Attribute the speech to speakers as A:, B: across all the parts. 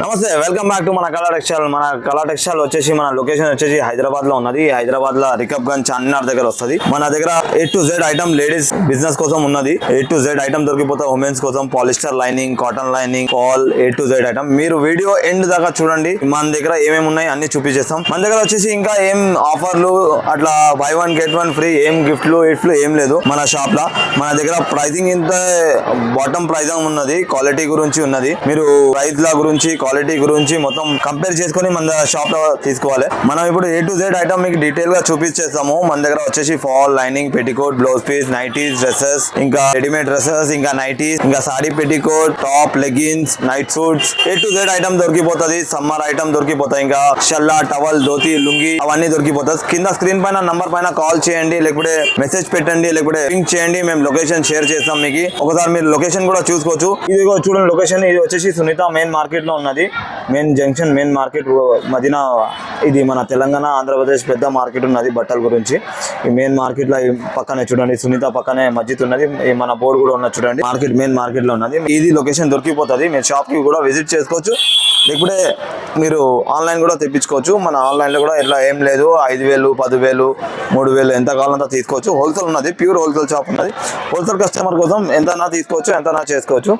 A: నమస్తే, welcome back to మన కళా టెక్స్టైల్. మన కళా టెక్స్టైల్ వచ్చేసి మన లొకేషన్ వచ్చేసి హైదరాబాద్ లో ఉన్నది. హైదరాబాద్ లో రికబ్గంజ్ చార్మినార్ దగ్గర వస్తుంది. మన దగ్గర A to Z item ladies business కోసం ఉన్నది. A to Z ఐటమ్ దొరికిపోతాయి. ఉమెన్స్ కోసం polyester lining, cotton lining, all A to Z item. మీరు వీడియో ఎండ్ దాకా చూడండి. మన దగ్గర ఏమేమి ఉన్నాయి అన్ని చూపించేస్తాం. మన దగ్గర వచ్చేసి ఇంకా ఏం ఆఫర్లు అట్లా buy one get one free ఏం గిఫ్ట్లు ఏం లేదు మన షాప్ లో. మన దగ్గర ప్రైసింగ్ ఇంత బాటమ్ ప్రైజింగ్ ఉన్నది. క్వాలిటీ గురించి ఉన్నది. మీరు ప్రైస్ ల గురించి క్వాలిటీ గురించి మొత్తం కంపేర్ చేసుకుని మన షాప్ లో తీసుకోవాలి. మనం ఇప్పుడు A to Z ఐటమ్ మీకు డీటెయిల్ గా చూపించేస్తాము. మన దగ్గర వచ్చేసి fall lining, petticoat, blouse piece, nighties, dresses, ఇంకా రెడీమేడ్ డ్రెస్సెస్, ఇంకా నైటీస్, ఇంకా sari, petticoat, top, leggings, night suits, A to Z item దొరికిపోతుంది. సమ్మర్ ఐటమ్ దొరికిపోతాయి. ఇంకా షల్లా, టవల్, ధోతి, లుంగి అవన్నీ దొరికిపోతాయి. కింద స్క్రీన్ పైన నంబర్ పైన కాల్ చేయండి, లేకపోతే మెసేజ్ పెట్టండి, లేకపోతే పింక్ చేయండి. మేము లొకేషన్ షేర్ చేస్తాం మీకు. ఒకసారి మీరు లొకేషన్ కూడా చూసుకోవచ్చు. ఇది చూడండి లొకేషన్. ఇది వచ్చేసి సునీత మెయిన్ మార్కెట్ లో ఉన్నది. మెయిన్ జంక్షన్, మెయిన్ మార్కెట్ మధ్యన ఇది మన తెలంగాణ ఆంధ్రప్రదేశ్ పెద్ద మార్కెట్ ఉన్నది బట్టల గురించి. ఈ మెయిన్ మార్కెట్ లో పక్కనే చూడండి సునీత పక్కనే మస్జిద్ ఉన్నది. మన బోర్డు కూడా ఉన్నది చూడండి. మార్కెట్ మెయిన్ మార్కెట్ లో ఉన్నది. ఇది లొకేషన్ దొరికిపోతుంది. మీరు షాప్ కి కూడా విజిట్ చేసుకోవచ్చు, లేకపోతే మీరు ఆన్లైన్ కూడా తెప్పించుకోవచ్చు. మన ఆన్లైన్ లో కూడా ఇట్లా ఏం లేదు. 5,000, 10,000, 3,000 ఎంత కావాలంతా తీసుకోవచ్చు. హోల్సేల్ ఉన్నది, ప్యూర్ హోల్సేల్ షాప్ ఉన్నది. హోల్సేల్ కస్టమర్ కోసం ఎంతనా తీసుకోవచ్చు, ఎంతనా చేసుకోవచ్చు.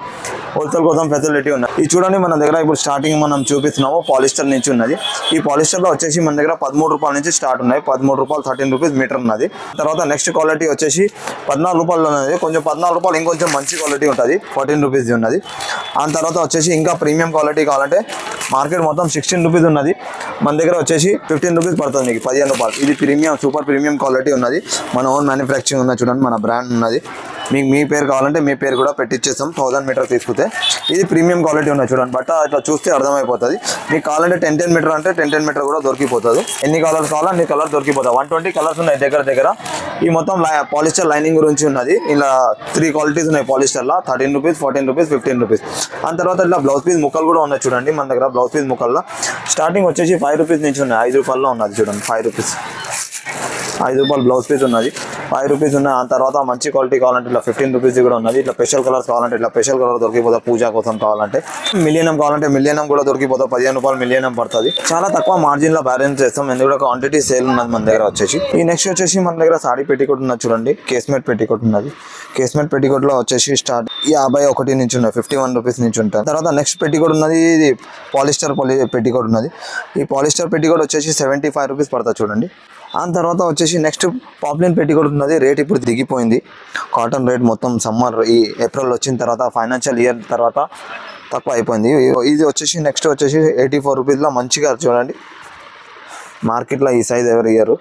A: హోల్సేల్ కోసం ఫెసిలిటీ ఉన్నది. ఇది చూడండి మన దగ్గర ఇప్పుడు స్టార్టింగ్ మనం చూపిస్తున్నాము పాలిస్టర్ నుంచి ఉన్నది. ఈ పాలిస్టర్ లో వచ్చేసి మన దగ్గర 13 రూపాయల నుంచి స్టార్ట్ ఉన్నాయి. 13 రూపాయలు 13 రూపీస్ మీటర్ ఉన్నది. తర్వాత నెక్స్ట్ క్వాలిటీ వచ్చేసి 14 రూపాయలు ఉన్నది. కొంచెం 14 రూపాయలు ఇంకొంచెం మంచి క్వాలిటీ ఉంటుంది, 14 రూపీస్ ఉన్నది. ఆ తర్వాత వచ్చేసి ఇంకా ప్రీమియం క్వాలిటీ కావాలంటే మార్కెట్ మొత్తం 16 రూపీస్ ఉన్నది. మన దగ్గర వచ్చేసి 15 రూపీస్ పడుతుంది మీకు, 15 రూపాయలు. ఇది ప్రీమియం, సూపర్ ప్రీమియం క్వాలిటీ ఉన్నది. మన ఓన్ మ్యానుఫ్యాక్చరింగ్ ఉన్నది చూడండి, మన బ్రాండ్ ఉన్నది. మీకు మీ పేరు కావాలంటే మీ పేరు కూడా పెట్టించేస్తాం. 1000 మీటర్ తీసుకుంటే ఇది ప్రీమియం క్వాలిటీ ఉన్నది చూడండి. బట్ ఇట్లా చూస్తే అర్థమైపోతుంది. మీకు కావాలంటే 10 మీటర్ అంటే 10 మీటర్ కూడా దొరికిపోతుంది. ఎన్ని కలర్స్ కావాలో అన్ని కలర్ దొరికిపోతాయి. 120 కలర్స్ ఉన్నాయి దగ్గర. ఈ మొత్తం పాలిస్టర్ లైనింగ్ గురించి ఉన్నది. ఇలా 3 క్వాలిటీస్ ఉన్నాయి పాలిస్టర్లో. 13 రూపీస్, 14 రూపీస్, 15 రూపీస్. ఆ తర్వాత ఇట్లా బ్లౌజ్ పీస్ ముక్కలు కూడా ఉన్నాయి చూడండి. మన దగ్గర బ్లౌజ్ పీస్ ముక్కల్లో స్టార్టింగ్ వచ్చేసి 5 రూపీస్ నుంచి ఉన్నాయి. 5 రూపాయల్లో ఉన్నది చూడండి. 5 రూపీస్, 5 రూపాయలు బ్లౌజ్ పీస్ ఉన్నది. 5 రూపీస్ ఉన్నాయి. ఆ తర్వాత మంచి క్వాలిటీ కావాలంటే ఇట్లా 15 రూపీస్ కూడా ఉన్నది. ఇట్లా స్పెషల్ కలర్స్ కావాలంటే ఇట్లా స్పెషల్ కలర్ దొరికిపోతుంది. పూజ కోసం కావాలంటే మిలియనం కావాలంటే మిలియనం కూడా దొరికిపోతుంది. 15 రూపాయలు మిలియనం పడుతుంది. చాలా తక్కువ మార్జిన్ లో బ్యాలెన్స్ చేస్తాం, ఎందుకంటే క్వాంటిటీ సేల్ ఉన్నది మన దగ్గర వచ్చేసి. ఈ నెక్స్ట్ వచ్చేసి మన దగ్గర సారీ పెట్టికోట్ ఉన్నది చూడండి. కేస్మేట్ పెట్టికోట్ ఉన్నది. కేస్మేట్ పెట్టికోట్ లో వచ్చేసి స్టార్ట్ 51 నుంచి ఉన్నాయి, 51 రూపీస్ నుంచి ఉంటాయి. తర్వాత నెక్స్ట్ పెట్టికోట్ ఉన్నది, ఇది పాలిస్టర్ పెట్టికోట్ ఉన్నది. ఈ పాలిస్టర్ పెట్టికోట్ వచ్చేసి 75 రూపీస్ పడుతుంది చూడండి. ఆ తర్వాత వచ్చేసి నెక్స్ట్ పాప్లిన్ పెట్టికోట్ ఉన్నది. రేట్ ఇప్పుడు దిగిపోయింది. కాటన్ రేట్ మొత్తం సమ్మర్ ఈ ఏప్రిల్ వచ్చిన తర్వాత ఫైనాన్షియల్ ఇయర్ తర్వాత తక్కువ అయిపోయింది. ఇది వచ్చేసి నెక్స్ట్ వచ్చేసి 84 రూపీస్లో మంచిగా చూడండి. మార్కెట్లో ఈ సైజ్ ఎవరు ఇయర్.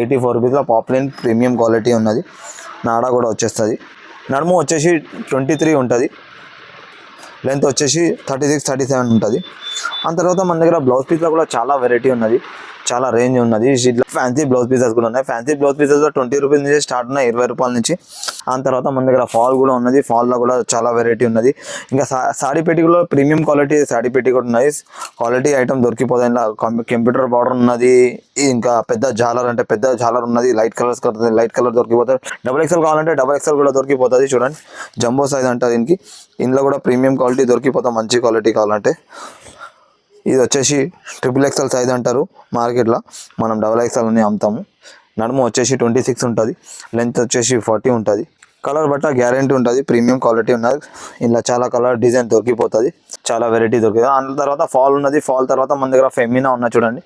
A: 84 రూపీస్లో పాప్లిన్ ప్రీమియం క్వాలిటీ ఉన్నది. నాడా కూడా వచ్చేస్తుంది. నడుము వచ్చేసి 23 ఉంటుంది. లెంత్ వచ్చేసి 36, 37 ఉంటుంది. ఆ తర్వాత మన దగ్గర బ్లౌజ్ పీస్లో కూడా చాలా వెరైటీ ఉన్నది, చాలా రేంజ్ ఉన్నది. ఇట్లా ఫ్యాన్సీ బ్లౌజ్ పీసెస్ కూడా ఉన్నాయి. ఫ్యాన్సీ బ్లౌజ్ పీసెస్ 20 రూపీస్ నుంచి స్టార్ట్ ఉన్నాయి, 20 రూపాయల నుంచి. ఆ తర్వాత మన దగ్గర ఫాల్ కూడా ఉన్నది. ఫాల్లో కూడా చాలా వెరైటీ ఉన్నది. ఇంకా సాడీ పెట్టికోట్లో ప్రీమియం క్వాలిటీ సాడీ పెట్టికోట్ ఉన్నది. క్వాలిటీ ఐటమ్ దొరికిపోతాయి. ఇలా కంప్యూటర్ బార్డర్ ఉన్నది. ఇంకా పెద్ద జాలర్ అంటే పెద్ద జాలర్ ఉన్నది. లైట్ కలర్ దొరికిపోతుంది. XXL కావాలంటే XXL కూడా దొరికిపోతుంది చూడండి. జంబో సైజ్ అంటారు దీనికి. ఇందులో కూడా ప్రీమియం క్వాలిటీ దొరికిపోతాయి, మంచి క్వాలిటీ కావాలంటే. ఇది వచ్చేసి XXL సైజ్ అంటారు మార్కెట్లో. మనం XXL అని అమ్ముతాము. నడుము వచ్చేసి 26 ఉంటుంది. లెంత్ వచ్చేసి 40 ఉంటుంది. కలర్ బట్ట గ్యారెంటీ ఉంటుంది, ప్రీమియం క్వాలిటీ ఉన్నది. ఇలా చాలా కలర్ డిజైన్ దొరికిపోతుంది, చాలా వెరైటీ దొరుకుతుంది. అందులో తర్వాత ఫాల్ ఉన్నది. ఫాల్ తర్వాత మన దగ్గర ఫెమినా ఉన్నది చూడండి.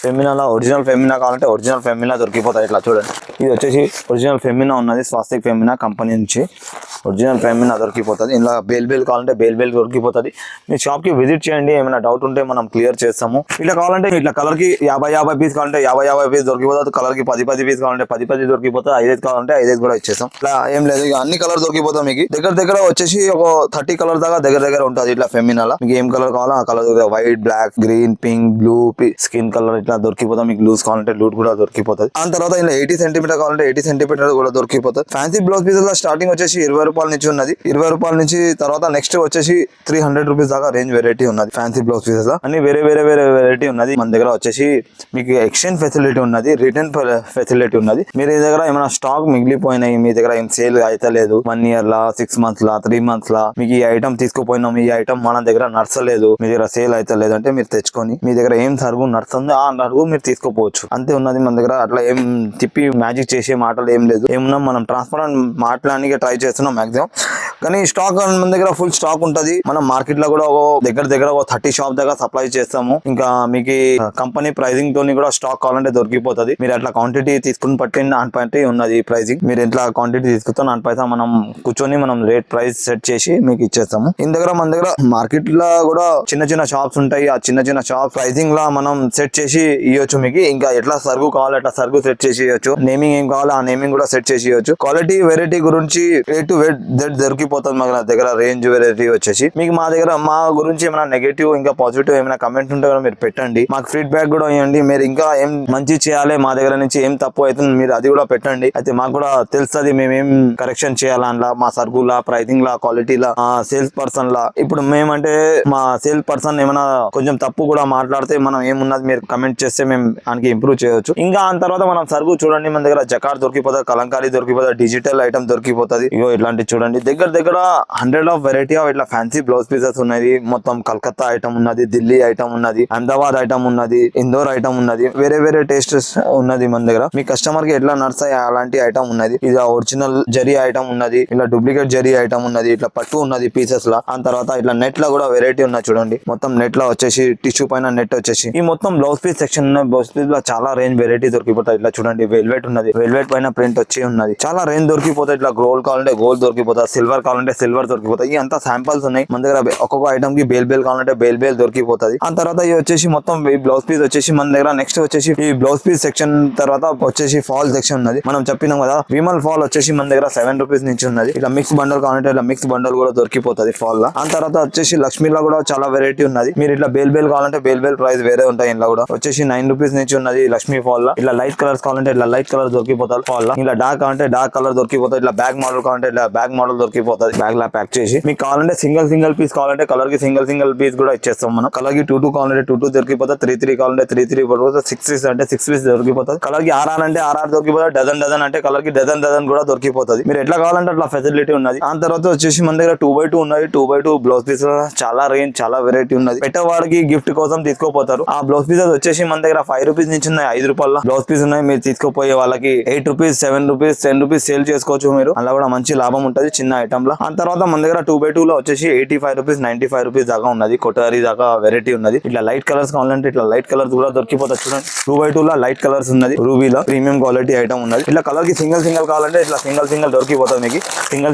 A: ఫెమినాలో ఒరిజినల్ ఫెమినా కావాలంటే ఒరిజినల్ ఫెమినా దొరికిపోతాయి. ఇట్లా చూడండి. ఇది వచ్చేసి ఒరిజినల్ ఫెమినా ఉన్నది. స్వాస్తిక్ ఫెమినా కంపెనీ నుంచి ఒరిజినల్ ఫెమినా దొరికిపోతుంది. ఇలా బేల్ కావాలంటే బేల్ దొరికిపోతుంది. మీ షాప్కి విజిట్ చేయండి. ఏమైనా డౌట్ ఉంటే మనం క్లియర్ చేస్తాము. ఇట్లా కావాలంటే ఇట్లా కలర్కి 50 పీస్ కావాలంటే 50 పీస్ దొరికిపోతుంది. కలర్కి 10 పీస్ కావాలంటే 10 దొరికిపోతుంది. 5 కావాలంటే 5 కూడా ఇచ్చేస్తాం. ఇట్లా ఏం లేదు, ఇక అన్ని కలర్ దొరికిపోతాయి మీకు. దగ్గర వచ్చేసి ఒక 30 కలర్ దాకా దగ్గర ఉంటుంది. ఇట్లా ఫెమినాలో మీకు ఏం కలర్ కావాలో ఆ కలర్ దొరుకుతాయి. White, black, green, pink, blue, skin colour ఇట్లా దొరికిపోతాం. మీకు లూజ్ కావాలంటే లూట్ కూడా దొరికిపోతుంది. ఆ తర్వాత ఇలా 80 సెంటీమీటర్ కావాలంటే 80 సెంటీమీటర్ కూడా దొరికిపోతుంది. ఫ్యాన్సీ బ్లౌజ్ పీసెస్ లో స్టార్టింగ్ వచ్చేసి 20 రూపాయల నుంచి ఉన్నది. 20 రూపాయల నుంచి తర్వాత నెక్స్ట్ వచ్చేసి 300 రూపీస్ దాకా రేంజ్ వెరైటీ ఉన్నది. ఫ్యాన్సీ బ్లౌజ్ పీసెస్ లో అన్ని వేరే వెరైటీ ఉన్నది. మన దగ్గర వచ్చేసి మీకు ఎక్స్చేంజ్ ఫెసిలిటీ ఉన్నది, రిటర్న్ ఫెసిలిటీ ఉన్నది. మీరు ఈ దగ్గర ఏమైనా స్టాక్ మిగిలిపోయినాయి, మీ దగ్గర ఏం సేల్ అయితే లేదు 1 year లా 6 months లా 3 months లా మీకు ఈ ఐటమ్ తీసుకుపోయినాం, ఈ ఐటమ్ మన దగ్గర నడచలేదు, మీ దగ్గర సేల్ అయితే లేదంటే మీరు తెచ్చుకొని మీ దగ్గర ఏం సరుకు నడుస్తుందో ఆ సరుకు మీరు తీసుకోపోవచ్చు. అంతే ఉన్నది మన దగ్గర. అట్లా ఏం తిప్పి మ్యాజిక్ చేసే మాటలు ఏం లేదు. ఏమున్నా మనం ట్రాన్స్పరెంట్ మాట్లాడానికి ట్రై చేస్తున్నాం మాక్సిమం. కానీ స్టాక్ మన దగ్గర ఫుల్ స్టాక్ ఉంటది. మనం మార్కెట్ లో కూడా దగ్గర 30 షాప్ దగ్గర సప్లై చేస్తాము. ఇంకా మీకు కంపెనీ ప్రైజింగ్ తోని కూడా స్టాక్ కావాలంటే దొరికిపోతుంది. మీరు అట్లా క్వాంటిటీ తీసుకుని పట్టిన దానిపై ఉన్నది ప్రైజింగ్. మీరు ఎట్లా క్వాంటిటీ తీసుకుంటాం దానిపైన మనం కూర్చొని మనం రేట్ ప్రైస్ సెట్ చేసి మీకు ఇచ్చేస్తాము. మన దగ్గర మార్కెట్ లో కూడా చిన్న షాప్స్ ఉంటాయి. ఆ చిన్న షాప్ ప్రైజింగ్ లా మనం సెట్ చేసి ఇవ్వచ్చు మీకు. ఇంకా ఎట్లా సరుకు కావాలి అట్లా సరుకు సెట్ చేసి ఇవ్వచ్చు. నేమింగ్ ఏం కావాలో ఆ నేమింగ్ కూడా సెట్ చేసి ఇవ్వచ్చు. క్వాలిటీ వెరైటీ గురించి A to Z దొరికిపోతుంది మన దగ్గర. రేంజ్ వెరైటీ వచ్చేసి మీకు మా గురించి ఏమైనా నెగటివ్ ఇంకా పాజిటివ్ ఏమైనా కమెంట్ ఉంటే కూడా మీరు పెట్టండి. మాకు ఫీడ్బ్యాక్ కూడా ఇవ్వండి. మీరు ఇంకా ఏం మంచి చేయాలి, మా దగ్గర నుంచి ఏం తప్పు అవుతుంది మీరు అది కూడా పెట్టండి. అయితే మాకు కూడా తెలుస్తుంది మేమేం కరెక్షన్ చేయాలన్నా మా సరుకులా ప్రైజింగ్ లా క్వాలిటీలా సేల్స్ పర్సన్ లా. ఇప్పుడు మేమంటే మా సేల్స్ పర్సన్ ఏమైనా కొంచెం తప్పు కూడా మాట్లాడితే మనం ఏమున్నది మీరు కమెంట్ చేస్తే మేము దానికి ఇంప్రూవ్ చేయవచ్చు. ఇంకా ఆ తర్వాత మనం సరుకు చూడండి మన దగ్గర జకార్డ్ దొరికిపోతుంది, కలంకారీ దొరికిపోతుంది, డిజిటల్ ఐటమ్ దొరికిపోతుంది. ఇగో ఇట్లాంటి చూడండి దగ్గర 100 ఆఫ్ వెరైటీ ఆఫ్ ఇట్లా ఫ్యాన్సీ బ్లౌజ్ పీసెస్ ఉన్నది. మొత్తం కలకత్తా ఐటమ్ ఉన్నది, ఢిల్లీ ఐటమ్ ఉన్నది, అహ్మదాబాద్ ఐటమ్ ఉన్నది, ఇందోర్ ఐటమ్ ఉన్నది. వేరే టేస్ట్ ఉన్నది మన దగ్గర. మీ కస్టమర్ కి ఎట్లా నడుస్తాయి అలాంటి ఐటమ్ ఉన్నది. ఇది ఒరిజినల్ జరీ ఐటమ్ ఉన్నది, ఇలా డూప్లికేట్ జరీ ఐటమ్ ఉన్నది, ఇట్లా పట్టు ఉన్నది పీసెస్ లా. ఆ తర్వాత ఇట్లా నెట్ లా కూడా వెరైటీ ఉన్నది చూడండి. మొత్తం నెట్ లా వచ్చేసి టిష్యూ పైన నెట్ వచ్చేసి ఈ మొత్తం బ్లౌజ్ పీస్ సెక్షన్ ఉన్నది. బ్లౌజ్ పీస్ లో చాలా రేంజ్ వెరైటీ దొరికిపోతాయి. ఇట్లా చూడండి వెల్వెట్ ఉన్నది, వెల్వెట్ పైన ప్రింట్ వచ్చి ఉన్నది. చాలా రేంజ్ దొరికిపోతాయి. ఇట్లా గోల్డ్ కావాలంటే గోల్డ్ దొరికిపోతాయి, సిల్వర్ కావాలంటే సిల్వర్ దొరికిపోతాయి. అంతా శాంపల్స్ ఉన్నాయి మన దగ్గర. ఒక్కొక్క ఐటమ్ కి బేల్ కావాలంటే బేల్ దొరికిపోతుంది. ఆ తర్వాత ఇది వచ్చేసి మొత్తం ఈ బ్లౌజ్ పీస్ వచ్చేసి మన దగ్గర. నెక్స్ట్ వచ్చేసి ఈ బ్లౌజ్ పీస్ సెక్షన్ తర్వాత వచ్చేసి ఫాల్ సెక్షన్ ఉన్నది. మనం చెప్పినాం కదా విమల్ ఫాల్ వచ్చేసి మన దగ్గర 7 రూపీస్ నుంచి ఉన్నది. ఇట్లా మిక్స్ బండల్ కావాలంటే ఇట్లా మిక్స్ బండల్ కూడా దొరికిపోతుంది ఫాల్ లా. ఆ తర్వాత వచ్చేసి లక్ష్మీలో కూడా చాలా వెరైటీ ఉన్నది. మీరు ఇట్లా బేల్ కావాలంటే బేల్ ప్రైస్ వేరే ఉంటాయి. ఇంట్లో కూడా వచ్చేసి 9 రూపీస్ నుంచి ఉన్నది లక్ష్మీ ఫాల్ లా. ఇట్లా లైట్ కలర్స్ కావాలంటే ఇట్లా లైట్ కలర్ దొరికిపోతాయి ఫాల్ లా. ఇలా డార్క్ కావాలంటే డార్క్ కలర్ దొరికిపోతుంది. ఇట్లా బ్యాగ్ మోడల్ కావాలంటే ఇట్లా బ్యాగ్ మోడల్ దొరికిపోతుంది. బ్యాగ్ లా ప్యాక్ చేసి మీకు కావాలంటే సింగిల్ పీస్ కావాలంటే కలర్ కి సింగిల్ పీస్ కూడా ఇచ్చేస్తాం మనం. కలర్ కి 2 కావాలంటే 2 దొరికిపోతుంది. 3 కావాలంటే 3 పడిపోతుంది. 6 అంటే 6 పీస్ దొరికిపోతుంది. కలర్ కి 6 అంటే 6 దొరికిపోతుంది. డజన్ అంటే కలర్ కి డజన్ కూడా దొరికిపోతుంది. మీరు ఎట్లా కావాలంటే అట్లా ఫెసిలిటీ ఉన్నది. ఆ తర్వాత వచ్చేసి మన దగ్గర 2x2 ఉన్నది. 2x2 బ్లౌజ్ పీస్ చాలా రేంజ్ చాలా వెరైటీ ఉన్నది. పెట్టేవాడికి గిఫ్ట్ కోసం తీసుకోపోతారు. ఆ బ్లౌజ్ పీసెస్ వచ్చేసి మన దగ్గర 5 రూపీస్ నుంచి ఉన్నాయి. 5 రూపాయల బ్లౌజ్ పీస్ ఉన్నాయి. మీరు తీసుకుపోయే వాళ్ళకి 8 రూపీస్ 7 రూపీస్ 10 రూపీస్ సేల్ చేసుకోవచ్చు మీరు. అలా కూడా మంచి లాభం ఉంటది చిన్న ఐటమ్ లో. ఆ తర్వాత మన దగ్గర 2x2 లో వచ్చేసి 85 రూపీస్ 95 రూపీస్ దాకా ఉన్నది. కొటారీ దాకా వెరైటీ ఉన్నది. ఇట్లా లైట్ కలర్స్ కావాలంటే ఇట్లా లైట్ కలర్స్ కూడా దొరికిపోతుంది చూడండి. 2x2 లో లైట్ కలర్స్ ఉన్నది. రూబీలో ప్రీమియం క్వాలిటీ ఐటమ్ ఉన్నది. ఇట్లా కలర్ కి సింగిల్ కావాలంటే ఇట్లా సింగిల్ దొరికిపోతుంది మీకు.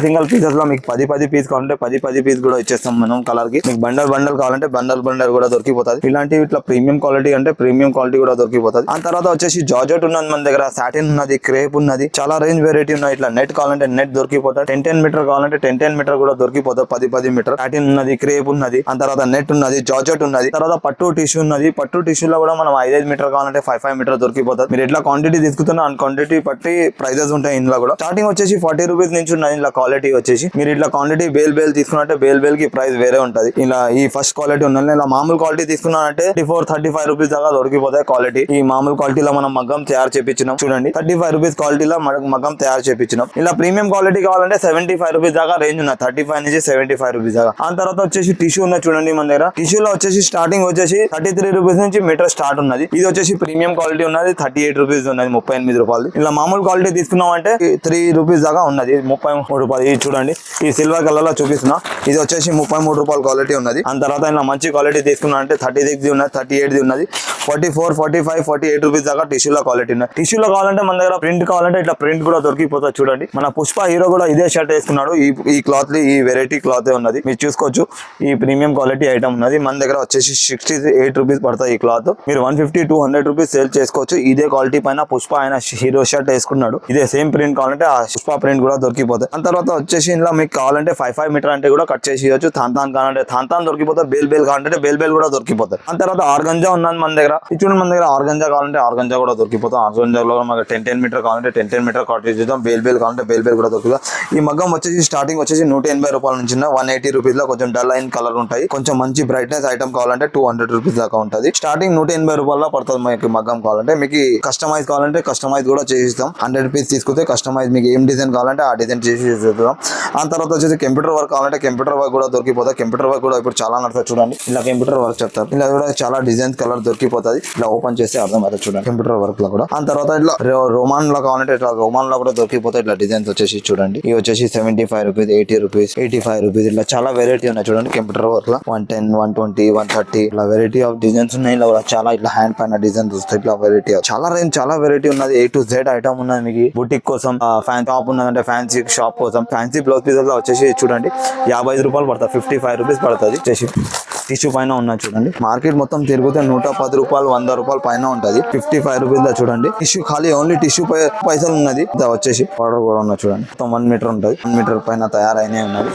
A: సింగిల్ పీసెస్ లో మీకు 10 పీస్ కావాలంటే 10 పీస్ కూడా ఇచ్చేస్తాం మనం కలర్ కి. మీకు బండల్ కావాలంటే బండల్ కూడా దొరికిపోతుంది. ఇలాంటి ఇట్లా ప్రీమియం క్వాలిటీ అంటే ప్రీమియం క్వాలిటీ కూడా దొరికిపోతుంది. ఆ తర్వాత వచ్చేసి జార్జెట్ ఉన్నది మన దగ్గర, సాటిన్ ఉన్నది, క్రేప్ ఉన్నది, చాలా రేంజ్ వెరైటీ ఉన్నాయి. ఇట్లా నెట్ కావాలంటే నెట్ దొరికిపోతుంది. 10 మీటర్ కావాలంటే 10 మీటర్ కూడా దొరికిపోతుంది. 10 మీటర్ సాటిన్ ఉన్నది, క్రేప్ ఉన్నది, ఆ తర్వాత నెట్ ఉన్నది, జార్జెట్ ఉన్నది. తర్వాత పట్టు టిష్యూ ఉన్నది. పట్టు టిష్యూలో కూడా మనం 5 మీటర్ కావాలంటే 5 మీటర్ దొరికిపోతుంది. మీరు ఎట్లా క్వాంటిటీ తీసుకుతున్నా ఆ క్వాంటిటీ బట్టి ప్రైజెస్ ఉంటాయి. ఇందులో కూడా స్టార్టింగ్ వచ్చేసి 40 రూపీస్ నుంచి ఉన్నాయి. ఇలా క్వాలిటీ వచ్చేసి మీరు ఇట్లా క్వాంటిటీ బేల్ తీసుకున్నట్టే బేల్ కి ప్రైస్ వేరే ఉంటది. ఇలా ఈ ఫస్ట్ క్వాలిటీ ఉన్నది. ఇలా మామూలు క్వాలిటీ తీసుకున్నానంటే 34-35 రూపీస్ దాకా దొరికిపోతాయి క్వాలిటీ. ఈ మామూలు క్వాలిటీలో మనం మగ్గం తయారు చేపించినాం చూడండి. 35 రూపీస్ క్వాలిటీలో మగ్గం తయారు చేపించినాం. ఇలా ప్రీమియం క్వాలిటీ కావాలంటే 75 రూపీస్ దాకా రేంజ్ ఉన్నాయి. 35 నుంచి 75 రూపీస్ దాకా. ఆ తర్వాత వచ్చేసి టిష్యూ ఉన్నది చూడండి మన దగ్గర. టిష్యూలో వచ్చేసి స్టార్టింగ్ వచ్చేసి 33 రూపీస్ నుంచి మీటర్ స్టార్ట్ ఉన్నది. ఇది వచ్చేసి ప్రీమియం క్వాలిటీ ఉన్నది. 38 రూపీస్ ఉన్నది, 38 రూపాయలు. ఇలా మామూలు క్వాలిటీ తీసుకున్నాం అంటే 3 రూపీస్ దాకా ఉన్నది, 33 రూపాయలు. ఇది చూడండి ఈ సిల్వర్ కలర్ లో చూపిస్తున్నా. ఇది వచ్చేసి 33 రూపాయల క్వాలిటీ ఉన్నది. ఆ తర్వాత ఇలా మంచి క్వాలిటీ తీసుకున్నా అంటే 36 ఉన్నది, 38 ఉన్నది, 44, 45, 48 రూపీస్ దాకా టిష్యూలో క్వాలిటీ ఉన్నది. టిష్యూలో కావాలంటే మన దగ్గర ప్రింట్ కావాలంటే ఇట్లా ప్రింట్ కూడా దొరికిపోతుంది చూడండి. మన పుష్ప హీరో కూడా ఇదే షర్ట్ వేసుకున్నాడు. ఈ క్లాత్ ఈ వెరైటీ క్లాత్ ఉన్నది. మీరు చూసుకోవచ్చు ఈ ప్రీమియం క్వాలిటీ ఐటమ్ ఉన్నది. మన దగ్గర వచ్చేసి 68 రూపీస్ పడతాయి ఈ క్లాత్. మీరు 150-200 రూపీస్ సేల్ చేసుకోవచ్చు. ఇదే క్వాలిటీ పైన పుష్ప ఆయన హీరో షర్ట్ వేసుకున్నాడు. ఇదే సేమ్ ప్రింట్ కావాలంటే ఆ పుష్ప ప్రింట్ కూడా దొరికిపోతాయి. ఆ తర్వాత వచ్చేసి ఇందులో మీకు కావాలంటే 5 మీటర్ అంటే కూడా కట్ చేసి ఇవ్వచ్చు. థాన్ కావాలంటే థాన్ దొరికిపోతాయి. బేల్ కావాలంటే బేల్ కూడా దొరికిపోతాయి. ఆ తర్వాత ఆర్గంజా ఉన్నది మన దగ్గర. చూడండి మన దగ్గర ఆర్గంజా కావాలంటే ఆర్గంజా కూడా దొరికిపోతాయి. ఆర్గంజాలో మనకి 10 మీటర్ కావాలంటే 10 మీటర్ కట్ చేద్దాం. బేల్ కావాలంటే బేల్ కూడా దొరుకుతుంది. ఈ మగ్గం వచ్చేసి స్టార్టింగ్ స్టార్టింగ్ వచ్చేసి 180 రూపాయల నుంచి 180 రూపీస్ లో కొంచెం డల్ లైన్ కలర్ ఉంటాయి. కొంచెం మంచి బ్రైట్నెస్ ఐటమ్ కావాలంటే 200 రూపీస్ దాకా ఉంటుంది. స్టార్టింగ్ 180 రూపాయల పడుతుంది మీకు మగ్గం కావాలంటే. మీకు కస్టమైజ్ కావాలంటే కస్టమైజ్ కూడా చేసిస్తాం. 100 పీస్ తీసుకుంటే కస్టమైజ్ మీకు ఏం డిజైన్ కావాలంటే ఆ డిజైన్ చేసి ఇస్తాం. ఆ తర్వాత వచ్చేసి కంప్యూటర్ వర్క్ కావాలంటే కంప్యూటర్ వర్క్ కూడా దొరికిపోతుంది. కంప్యూటర్ వర్క్ కూడా ఇప్పుడు చాలా నడుస్తుంది చూడండి. ఇలా కంప్యూటర్ వర్క్ చెప్తారు. ఇలా కూడా చాలా డిజైన్స్ కలర్ దొరికిపోతుంది. ఇలా ఓపెన్ చేస్తే అర్థం అవుతుంది చూడండి కంప్యూటర్ వర్క్ లో కూడా. ఆ తర్వాత ఇట్లా రోమాన్ లో కావాలంటే ఇట్లా రోమాన్ లో కూడా దొరికిపోతాయి. ఇట్లా డిజైన్స్ వచ్చేసి చూడండి. ఇవి వచ్చేసి 75 రూపీస్, 80 రూపీస్, 85 రూపీస్ ఇట్లా చాలా వెరైటీ ఉన్నాయి చూడండి. కంప్యూటర్ వర్క్ లో 110, 120, 130 ఇలా వెరైటీ ఆఫ్ డిజైన్స్ ఉన్నాయి. ఇలా చాలా ఇట్లా హ్యాండ్ పైన డిజైన్స్ వస్తాయి. ఇట్లా వెరైటీ చాలా రేంజ్ చాలా వెరైటీ ఉన్నది. A to Z ఐటమ్ ఉన్నది. మీకు బుటిక్ కోసం ఫ్యాన్ షాప్ ఉన్నదంటే ఫ్యాన్సీ షాప్ కోసం ఫ్యాన్సీ బ్లౌజ్ పీసెస్ లో వచ్చేసి చూడండి 55 రూపాయలు పడుతుంది. 55 రూపీస్ పడుతుంది. వచ్చేసి టిష్యూ పైన ఉన్నది చూడండి. మార్కెట్ మొత్తం తిరిగితే 110 రూపాయలు, 100 రూపాయలు పైన ఉంటది. 55 రూపీస్ లో చూడండి. టిష్యూ ఖాళీ ఓన్లీ టిష్యూ పైసలు ఉన్నది. వచ్చేసి పౌడర్ కూడా ఉన్నది చూడండి. మొత్తం 1 మీటర్ ఉంటుంది. 1 మీటర్ పైన తయారైన ఉన్నది.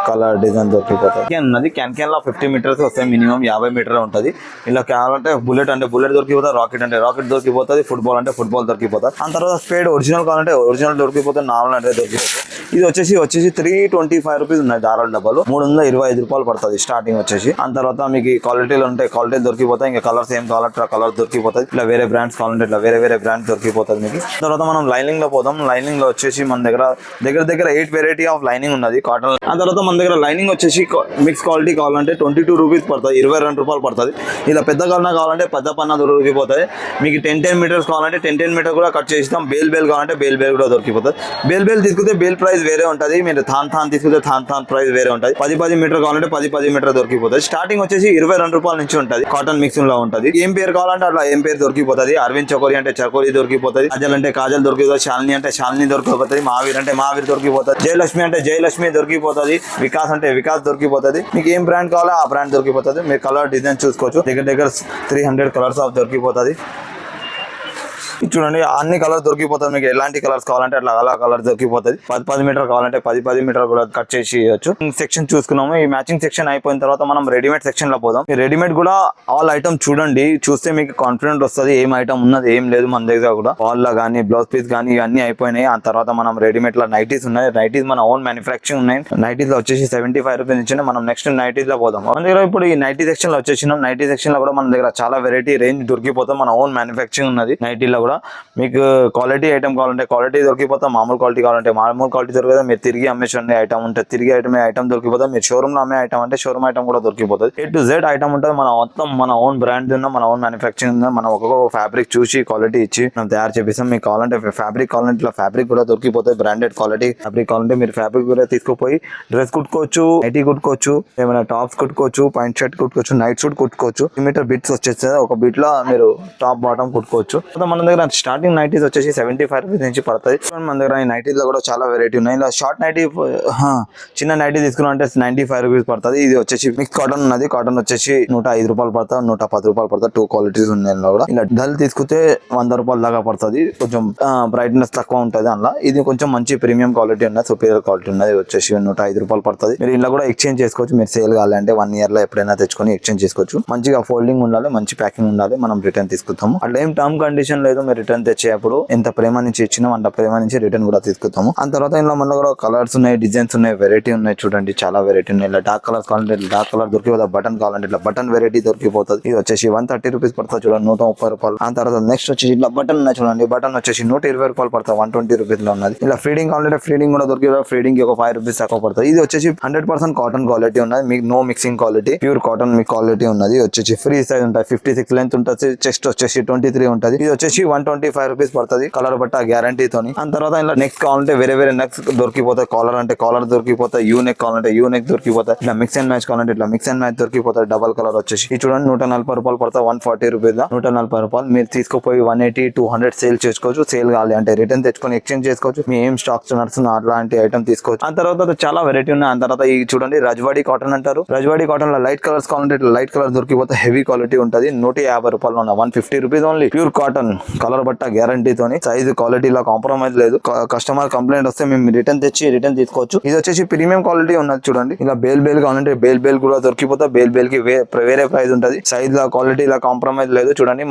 A: కలర్ డిజైన్ దొరికిపోతాయి. ఉన్నది క్యాన్ లో 50 మీటర్స్ వస్తాయి. మినిమం 50 మీటర్ ఉంటుంది. ఇలా కావాలంటే బుల్లెట్ అంటే బుల్లెట్ దొరికిపోతుంది. రాకెట్ అంటే రాకెట్ దొరికిపోతుంది. ఫుట్బాల్ అంటే ఫుట్బాల్ దొరికిపోతుంది. ఆ తర్వాత స్పేడ్ ఒరిజినల్ కావాలంటే ఒరిజినల్ దొరికిపోతుంది. నార్మల్ అంటే దొరికిపోతుంది. ఇది వచ్చేసి 325 రూపీస్ ఉన్నాయి. దారాల డబ్బాలు 325 రూపాయలు పడుతుంది స్టార్టింగ్ వచ్చేసి. ఆ తర్వాత మీకు క్వాలిటీలు ఉంటాయి. క్వాలిటీ దొరికిపోతాయి. ఇంకా కలర్స్ ఏం కావాలంటే కలర్ దొరికిపోతుంది. ఇట్లా వేరే బ్రాండ్స్ కావాలంటే ఇట్లా వేరే బ్రాండ్స్ దొరికిపోతుంది మీకు. తర్వాత మనం లైనింగ్ లో పోదాం. లైనింగ్ లో వచ్చేసి మన దగ్గర 8 వెరైటీ ఆఫ్ లైనింగ్ ఉన్నది కాటన్. ఆ తర్వాత మన దగ్గర లైనింగ్ వచ్చేసి మిక్స్ క్వాలిటీ కావాలంటే 22 రూపీస్ పడుతుంది. 22 రూపాయలు పడుతుంది. ఇలా పెద్ద కన్నా కావాలంటే పెద్ద పన్నా దొరికిపోతుంది. మీకు 10 మీటర్స్ కావాలంటే 10 మీటర్ కూడా కట్ చేస్తాం. బేల్ కావాలంటే బేల్ కూడా దొరికిపోతుంది. బేల్ తీసుకుంటే బేల్ ప్రైస్ వేరే ఉంటుంది. మీరు థాన్ తీసుకుంటే థాన్ ప్రైస్ వేరే ఉంటుంది. 10 మీటర్ కావాలంటే 10 మీటర్ దొరికిపోతుంది. స్టార్టింగ్ వచ్చేసి 22 రూపాయల నుంచి ఉంటుంది. కాటన్ మిక్సింగ్ లో ఉంటుంది. ఏం పేరు కావాలంటే అట్లా ఏం పేరు దొరికిపోతుంది. అరవింద్ చకోరి అంటే చకోరి దొరికిపోతుంది. కాజల్ అంటే కాజల్ దొరికిపోతుంది. శాలిని అంటే శాలిని దొరికిపోతుంది. మావీర్ అంటే మావీర్ దొరికిపోతుంది. జయలక్ష్మి అంటే జయలక్ష్మి దొరికిపోతుంది. వికాస్ అంటే వికాస్ దొరికిపోతుంది. మీకు ఏం బ్రాండ్ కావాలో ఆ బ్రాండ్ దొరికిపోతుంది. మీరు కలర్ డిజైన్ చూసుకోవచ్చు. దగ్గర 300 కలర్స్ ఆఫ్ దొరికిపోతుంది. చూడండి అన్ని కలర్స్ దొరికిపోతుంది. మీకు ఎలాంటి కలర్స్ కావాలంటే అలా కలర్ దొరికిపోతుంది. 10 మీటర్ కావాలంటే 10 మీటర్ కూడా కట్ చేసి ఇవ్వచ్చు. సెక్షన్ చూసుకున్నాము. ఈ మ్యాచింగ్ సెక్షన్ అయిపోయిన తర్వాత మనం రెడీమేడ్ సెక్షన్ లో పోదాం. ఈ రెడీమేడ్ కూడా ఆల్ ఐటమ్ చూడండి. చూస్తే మీకు కాన్ఫిడెంట్ వస్తుంది. ఏం ఐటమ్ ఉన్నది ఏం లేదు మన దగ్గర కూడా. వాల్ లా కానీ బ్లౌజ్ పీస్ కానీ ఇవన్నీ అయిపోయినాయి. ఆ తర్వాత మనం రెడీమేడ్ లో నైటీస్ ఉన్నాయి. నైటీస్ మన ఓన్ మ్యానుఫాక్చరింగ్ ఉన్నాయి. నైటీస్ లో వచ్చేసి 75 రూపీస్ నుంచి మనం నెక్స్ట్ నైటీస్ లో పోదాం. మన దగ్గర ఇప్పుడు ఈ నైటీ సెక్షన్ లో వచ్చేసినాం. నైటీ సెక్షన్ లో కూడా మన దగ్గర చాలా వెరైటీ రేంజ్ దొరికిపోతాం. మన ఓన్ మ్యానుఫాక్చరింగ్ ఉన్నది నైటీలో కూడా. మీకు క్వాలిటీ ఐటమ్ కావాలంటే క్వాలిటీ దొరికిపోతాం. మామూలు క్వాలిటీ కావాలంటే మామూలు క్వాలిటీ దొరికిపోతుంది. మీరు తిరిగి అమ్మేసి ఐటమ్ ఉంటే తిరిగి ఐటమ్ దొరికిపోతుంది. మీరు షోరూమ్ లో అమ్మే ఐటమ్ అంటే షోరూమ్ ఐటమ్ కూడా దొరికిపోతుంది. A to Z ఐటమ్ ఉంటుంది. మన ఓన్ బ్రాండ్ ఉన్న మన ఓన్ మ్యానుఫాక్చరింగ్ ఉన్న మనం ఒక్కొక్క ఫ్యాబ్రిక్ చూసి క్వాలిటీ ఇచ్చి మనం తయారు చేపిస్తాం. మీకు కావాలంటే ఫ్యాబ్రిక్ కావాలంటే ఇట్లా ఫ్యాబ్రిక్ కూడా దొరికిపోతుంది. బ్రాండెడ్ క్వాలిటీ ఫ్యాబ్రిక్ కావాలంటే మీరు ఫ్యాబ్రిక్ కూడా తీసుకుపోయి డ్రెస్ కుట్టుకోవచ్చు, నైటీ కుట్టుకోవచ్చు, ఏమైనా టాప్స్ కుట్టుకోవచ్చు, ప్యాంట్ షర్ట్ కుట్టుకోవచ్చు, నైట్ సూట్ కుట్టుకోవచ్చు. మీటర్ బిట్స్ వచ్చేస్తుంది. ఒక బిట్ లో మీరు టాప్ బాటమ్ కుట్టుకోవచ్చు. మన దగ్గర స్టార్టింగ్ నైటీస్ వచ్చేసి 75 రూపీస్ నుంచి పడుతుంది. మన దగ్గర ఈ నైటీస్ లో కూడా చాలా వెరైటీ ఉన్నాయి. ఇలా షార్ట్ నైటీ చిన్న నైటీ తీసుకున్నా అంటే 95 రూపీస్ పడుతుంది. ఇది వచ్చేసి మిక్స్ కాటన్ ఉన్నది. కాటన్ వచ్చేసి 105 రూపాయలు పడుతుంది, 110 రూపాయలు పడుతుంది. 2 క్వాలిటీస్ ఉన్నాయి కూడా. ఇలా డల్ తీసుకుంటే 100 రూపాయల దాకా పడుతుంది. కొంచెం బ్రైట్నెస్ తక్కువ ఉంటుంది అందులో. ఇది కొంచెం మంచి ప్రీమియం క్వాలిటీ ఉన్నది, సుపీరియర్ క్వాలిటీ ఉన్నది. వచ్చేసి 105 రూపాయలు పడుతుంది. మీరు ఇలా కూడా ఎక్స్చేంజ్ చేసుకోవచ్చు. మీరు సేల్ కావాలంటే 1 ఇయర్ లో ఎప్పుడైనా తెచ్చుకొని ఎక్స్చేంజ్ చేసుకోవచ్చు. మంచిగా ఫోల్డింగ్ ఉండాలి, మంచి ప్యాకింగ్ ఉండాలి. మనం రిటర్న్ తీసుకుంటాము. అట్లా ఏం టర్మ్ కండిషన్ లేదు. మీరు రిటర్న్ తెచ్చేటప్పుడు ఎంత ప్రేమ నుంచి ఇచ్చినాం అంత ప్రేమ నుంచి రిటర్న్ కూడా తీసుకుంటాము. ఆ తర్వాత ఇందులో మన దగ్గర కలర్స్ ఉన్నాయి, డిజైన్స్ ఉన్నాయి, వెరైటీ ఉన్నాయి. చూడండి చాలా వెరైటీ ఉన్నాయి. ఇలా డార్క్ కలర్స్ కావాలంటే డార్క్ కలర్ దొరికిపోతుంది. బటన్ కావాలంటే ఇట్లా బటన్ వెరైటీ దొరికిపోతుంది. ఇది వచ్చేసి 130 రూపీస్ పడుతుంది. చూడండి 130 రూపాయలు. ఆ తర్వాత నెక్స్ట్ వచ్చేసి ఇట్లా బటన్ ఉన్నాయి చూడండి. బటన్ వచ్చేసి 120 రూపాయలు పడుతుంది. 120 రూపీస్ లో ఉన్నది. ఇలా ఫీడింగ్ కావాలంటే ఫీడింగ్ కూడా దొరికిపోతుంది. ఫీడింగ్ ఒక 5 రూపీస్ తక్కువ పడుతుంది. ఇది వచ్చేసి 100% కాటన్ క్వాలిటీ ఉన్నది. మీకు no mixing quality, pure cotton మీకు క్వాలిటీ ఉన్నది. వచ్చేసి ఫ్రీ సైజ్ ఉంటుంది. 56 లెంత్ ఉంటుంది. చెస్ట్ వచ్చేసి 23 ఉంటుంది. ఇది వచ్చేసి 125 రూపీస్ పడుతుంది. కలర్ బట్ట గ్యారంటీ తోని. ఆ తర్వాత ఇలా నెక్ కావాలంటే వేరే నెక్స్ దొరికిపోతాయి. కాలర్ అంటే కాలర్ దొరికిపోతాయి. యూ నెక్ కావాలంటే యూ నెక్ దొరికిపోతాయి. ఇట్లా మిక్స్ అండ్ మ్యాచ్ కావాలంటే ఇట్లా మిక్స్ అండ్ మ్యాచ్ దొరికిపోతాయి. డబల్ కలర్ వచ్చేసి ఇది చూడండి 140 రూపాయలు పడతాయి. 140 రూపీస్ 140 రూపాయలు. మీరు తీసుకుపోయి 180, 200 సేల్ చేసుకోవచ్చు. సేల్ కావాలి అంటే రిటర్న్ తెచ్చుకొని ఎక్స్చేంజ్ చేసుకోవచ్చు. మీ ఏం స్టాక్స్ నడుస్తున్నా అట్లాంటి ఐటమ్ తీసుకోవచ్చు. ఆ తర్వాత చాలా వెరైటీ ఉన్నాయి. ఆ తర్వాత ఈ చూడండి రజ్వాడి కాటన్ అంటారు. రజ్వాడి కాటన్ లో లైట్ కలర్స్ కావాలంటే ఇట్లా లైట్ కలర్ దొరికిపోతే హెవీ క్వాలిటీ ఉంటుంది. 150 రూపాయలు ఉన్న 150 rupees only. Pure cotton colour బట్ట గ్యారంటీ తోని, సైజ్ క్వాలిటీలో కాంప్రమైజ్ లేదు. కస్టమర్ కంప్లైంట్ వస్తే మేము రిటర్న్ తీసుకోవచ్చు. ఇది వచ్చేసి ప్రీమియం క్వాలిటీ ఉన్నది చూడండి. ఇలా బేల్ కావాలంటే బేల్ కూడా దొరికిపోతా. బేల్ కి వేరే ప్రైస్ ఉంటది. సైజ్ లా క్వాలిటీ లా కాంప్రమైజ్ లేదు. చూడండి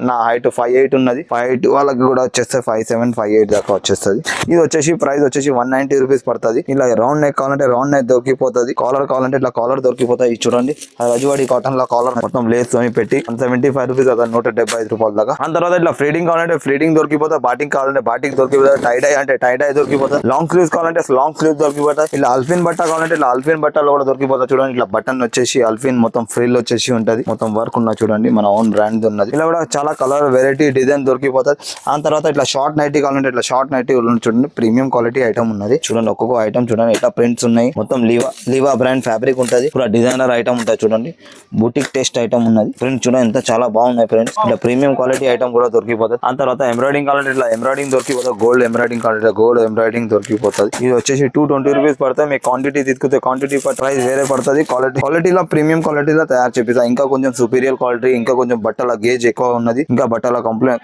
A: నా హైట్ 5'8" ఉన్నది. 5'8" వాళ్ళకి కూడా వచ్చేస్తే 5'7", 5'8" దాకా వచ్చేస్తుంది. ఇది వచ్చేసి ప్రైస్ వచ్చేసి 190 రూపీస్ పడుతుంది. ఇలా రౌండ్ నెక్ కావాలంటే రౌండ్ నెక్ దొరికిపోతుంది. కాలర్ కావాలంటే ఇట్లా కాలర్ దొరికిపోతాయి. చూడండి రజవాడి కాటన్ లా కాలర్ మొత్తం లేస్ తోని పెట్టి 175 రూపీస్, అదే 175 రూపాయల దాకా. ఆ తర్వాత ఇట్లా ఫ్రీడింగ్ కావాలంటే ఫ్రీడింగ్ దొరికిపోతా. బాటింగ్ కావాలంటే బాటింగ్ దొరికిపోతుంది. టైడై అంటే టైడై దొరికిపోతుంది. లాంగ్ స్లీవ్స్ కావాలంటే లాంగ్ స్లీవ్స్ దొరికిపోతాయి. ఇలా అల్ఫిన్ బట్ట కావాలంటే ఇలా అల్ఫిన్ బట్టలు కూడా దొరికిపోతాయి. చూడండి ఇట్లా బటన్ వచ్చేసి అల్ఫిన్ మొత్తం ఫ్రిల్ వచ్చేసి ఉంటది. మొత్తం వర్క్ ఉన్న చూడండి మన ఓన్ బ్రాండ్ ఉన్నది. ఇలా కూడా చాలా కలర్ వెరైటీ డిజైన్ దొరికిపోతుంది. ఆ తర్వాత ఇట్లా షార్ట్ నైటీ కావాలంటే ఇట్లా షార్ట్ నైటీ చూడండి ప్రీమియం క్వాలిటీ ఐటమ్ ఉన్నది. చూడండి ఒక్కొక్క ఐటమ్ చూడండి ఇట్లా ప్రింట్స్ ఉన్నాయి. మొత్తం లీవా బ్రాండ్ ఫ్యాబ్రిక్ ఉంటది. కూడా డిజైనర్ ఐటమ్ ఉంటుంది. చూడండి బుటిక్ టెస్ట్ ఐటమ్ ఉన్నది. ప్రింట్స్ చూడండి ఎంత చాలా బాగున్నాయి ఫ్రెండ్స్. ఇట్లా ప్రీమియం క్వాలిటీ ఐటమ్ కూడా దొరికిపోతుంది. ఆ తర్వాత ఎంబ్రాయిడింగ్ కావాలంటే ఇట్లా ఎంబ్రాయిడింగ్ దొరికిపోతుంది. గోల్డ్ ఎంబ్రాయిడింగ్ కావాలంటే గోల్డ్ ఎంబ్రాయిడింగ్ దొరికిపోతుంది. ఇది వచ్చేసి 220 రూపీస్ పడుతుంది. మీకు క్వాంటిటీ తీసుకుంటే క్వాంటిటీ ప్రైస్ వేరే పడుతుంది. క్వాలిటీలో ప్రీమియం క్వాలిటీలో తయారు చేపిస్తా. ఇంకా కొంచెం సుపీరియర్ క్వాలిటీ, ఇంకా కొంచెం బట్టల గేజ్ ఎక్కువ ఉన్నది. ఇంకా బట్టల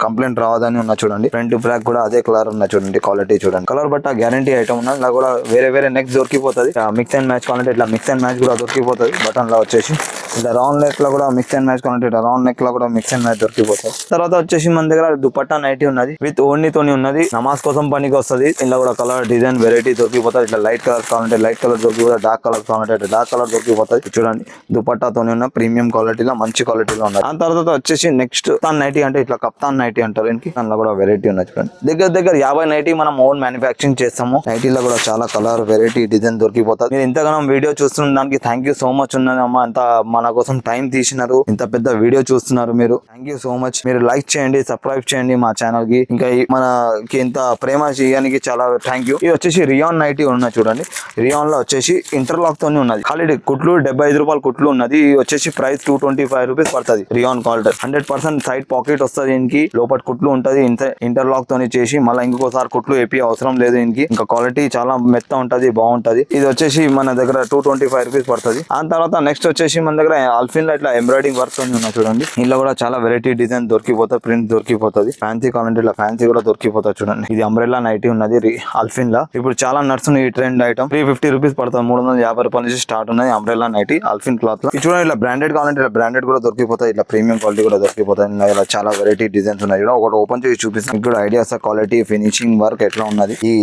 A: కంప్లైంట్ రావదని ఉన్నా చూడండి. ఫ్రంట్ బ్యాక్ కూడా అదే కలర్ ఉన్నా చూడండి. క్వాలిటీ చూడండి. కలర్ బట్ట గ్యారంటీ ఐటమ్ ఉన్నది. ఇలా కూడా వేరే నెక్స్ దొరికిపోతుంది. మిక్స్ అండ్ మ్యాచ్ కావాలంటే ఇట్లా మిక్స్ అండ్ మ్యాచ్ కూడా దొరికిపోతుంది. బటన్ లో వచ్చేసి ఇలా రౌండ్ నెక్ లో కూడా మిక్స్ అండ్ మ్యాచ్ కావాలంటే ఇట్లా రౌండ్ నెక్ లో కూడా మిక్స్ అండ్ మ్యాచ్ దొరికిపోతుంది. తర్వాత వచ్చేసి మన దగ్గర దుపట్టా నైటీ ఉన్నది. విత్ ఓన్లీతోని ఉన్నది. నమాజ్ కోసం పనికి వస్తుంది. ఇలా కూడా కలర్ డిజైన్ వెరైటీ దొరికిపోతుంది. ఇట్లా లైట్ కలర్ కావాలంటే లైట్ కలర్ దొరికిపోతుంది. డార్క్ కలర్ కావాలంటే డార్క్ కలర్ దొరికిపోతుంది. చూడండి దుపట్టాతోని ఉన్న ప్రీమియం క్వాలిటీలో మంచి క్వాలిటీలో ఉన్నది. ఆ తర్వాత వచ్చేసి నెక్స్ట్ కప్తాన్ నైటీ అంటే ఇట్లా కప్తాన్ నైటీ అంటారు. దానిలో కూడా వెరైటీ ఉన్నది. చూడండి దగ్గర 50 నైటీ మనం ఓన్ మ్యానుఫ్యాక్చరింగ్ చేస్తాము. నైటీలో కూడా చాలా కలర్ వెరైటీ డిజైన్ దొరికిపోతుంది. మీరు ఇంతగానం వీడియో చూస్తున్న దానికి థ్యాంక్ యూ సో మచ్ ఉన్నదమ్మా. అంత మన కోసం టైం తీసినారు. ఇంత పెద్ద వీడియో చూస్తున్నారు మీరు. Thank you so much. మీరు లైక్ చేయండి, సబ్స్క్రైబ్ చేయండి మా ఛానల్ కి. ఇంకా మనకి ఇంత ప్రేమ చేయడానికి చాలా థ్యాంక్ యూ. ఇది వచ్చేసి రియాన్ నైటీ ఉన్నది. చూడండి రియాన్ లో వచ్చేసి ఇంటర్లాక్ తోని ఉన్నది. ఖాళీ కుట్లు 75 రూపాయల కుట్లు ఉన్నది. వచ్చేసి ప్రైస్ 225 రూపీస్ పడుతుంది. రియాన్ క్వాలిటీ 100% సైడ్ పాకెట్ వస్తుంది. దీనికి లోపల కుట్లు ఉంటది. ఇంటర్లాక్ తోని చేసి మళ్ళీ ఇంకోసారి కుట్లు ఏపీ అవసరం లేదు దీనికి. ఇంకా క్వాలిటీ చాలా మెత్త ఉంటది, బాగుంటది. ఇది వచ్చేసి మన దగ్గర 225 రూపీస్ పడుతుంది. ఆ తర్వాత నెక్స్ట్ వచ్చేసి మన దగ్గర అల్ఫిన్ లో ఇట్లా ఎంబ్రాయిడింగ్ వర్క్ తోని ఉన్నాయి. చూడండి ఇంట్లో కూడా చాలా వెరైటీ డిజైన్ దొరికిపోతుంది. ప్రింట్ దొరికిపోతుంది. ఫ్యాన్సీ కావాలంటే ఇట్లా ఫ్యాన్సీ కూడా దొరికిపోతుంది. చూడండి ఇది అంబ్రెల్లా నైటీ ఉన్నది అల్ఫిన్ లా. ఇప్పుడు చాలా నడుస్తుంది ఈ ట్రెండ్ ఐటమ్. 350 రూపీస్ పడుతుంది. 350 రూపాయల నుంచి స్టార్ట్ ఉన్నది అంబ్రెల్లా నైటీ అల్ఫిన్ క్లాత్ లో. చూడండి ఇలా బ్రాండెడ్ కావాలంటే ఇలా బ్రాండెడ్ కూడా దొరికిపోతాయి. ఇట్లా ప్రీమియం క్వాలిటీ కూడా దొరికిపోతాయి. ఇలా చాలా వెరైటీ డిజైన్స్ ఉన్నాయి. ఒకటి ఓపెన్ చేసి చూపిస్తాను. ఇప్పుడు ఐడియాస్ క్వాలిటీ ఫినిషింగ్ వర్క్ ఎట్లా ఉన్నది. ఈ